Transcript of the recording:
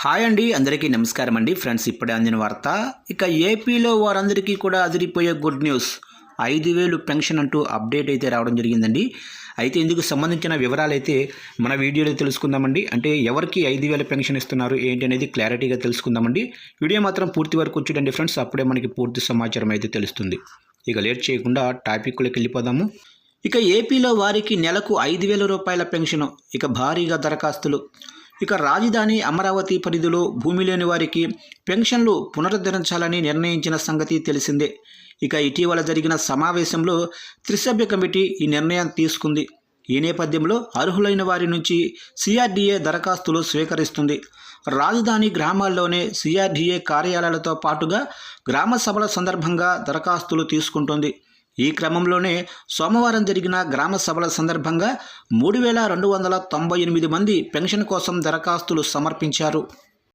Hi అండి, అందరికీ నమస్కారం అండి. ఫ్రెండ్స్, ఇప్పుడే అందిన వార్త. ఇక ఏపీలో వారందరికీ కూడా అదిరిపోయే గుడ్ న్యూస్. 5,000 పెన్షన్ అంటూ అప్డేట్ అయితే రావడం జరిగిందండి. అయితే ఇందుకు సంబంధించిన వివరాలు అయితే మన వీడియోలో తెలుసుకుందామండి. అంటే ఎవరికి 5,000 పెన్షన్ ఇస్తున్నారు ఏంటి అనేది క్లారిటీగా తెలుసుకుందామండి. వీడియో మాత్రం పూర్తి వరకు చూడండి ఫ్రెండ్స్, అప్పుడే మనకి పూర్తి సమాచారం అయితే తెలుస్తుంది. ఇక లేట్ చేయకుండా టాపిక్లోకి వెళ్ళిపోదాము. ఇక ఏపీలో వారికి నెలకు 5,000 రూపాయల పెన్షన్. ఇక భారీగా దరఖాస్తులు. ఇక రాజధాని అమరావతి పరిధిలో భూమి లేని వారికి పెన్షన్లు పునరుద్ధరించాలని నిర్ణయించిన సంగతి తెలిసిందే. ఇక ఇటీవల జరిగిన సమావేశంలో త్రిసభ్య కమిటీ ఈ నిర్ణయం తీసుకుంది. ఈ నేపథ్యంలో అర్హులైన వారి నుంచి సిఆర్డీఏ దరఖాస్తులు స్వీకరిస్తుంది. రాజధాని గ్రామాల్లోనే సిఆర్డీఏ కార్యాలయాలతో పాటుగా గ్రామ సభల సందర్భంగా దరఖాస్తులు తీసుకుంటుంది. ఈ క్రమంలోనే సోమవారం జరిగిన గ్రామ సభల సందర్భంగా 3,298 మంది పెన్షన్ కోసం దరఖాస్తులు సమర్పించారు.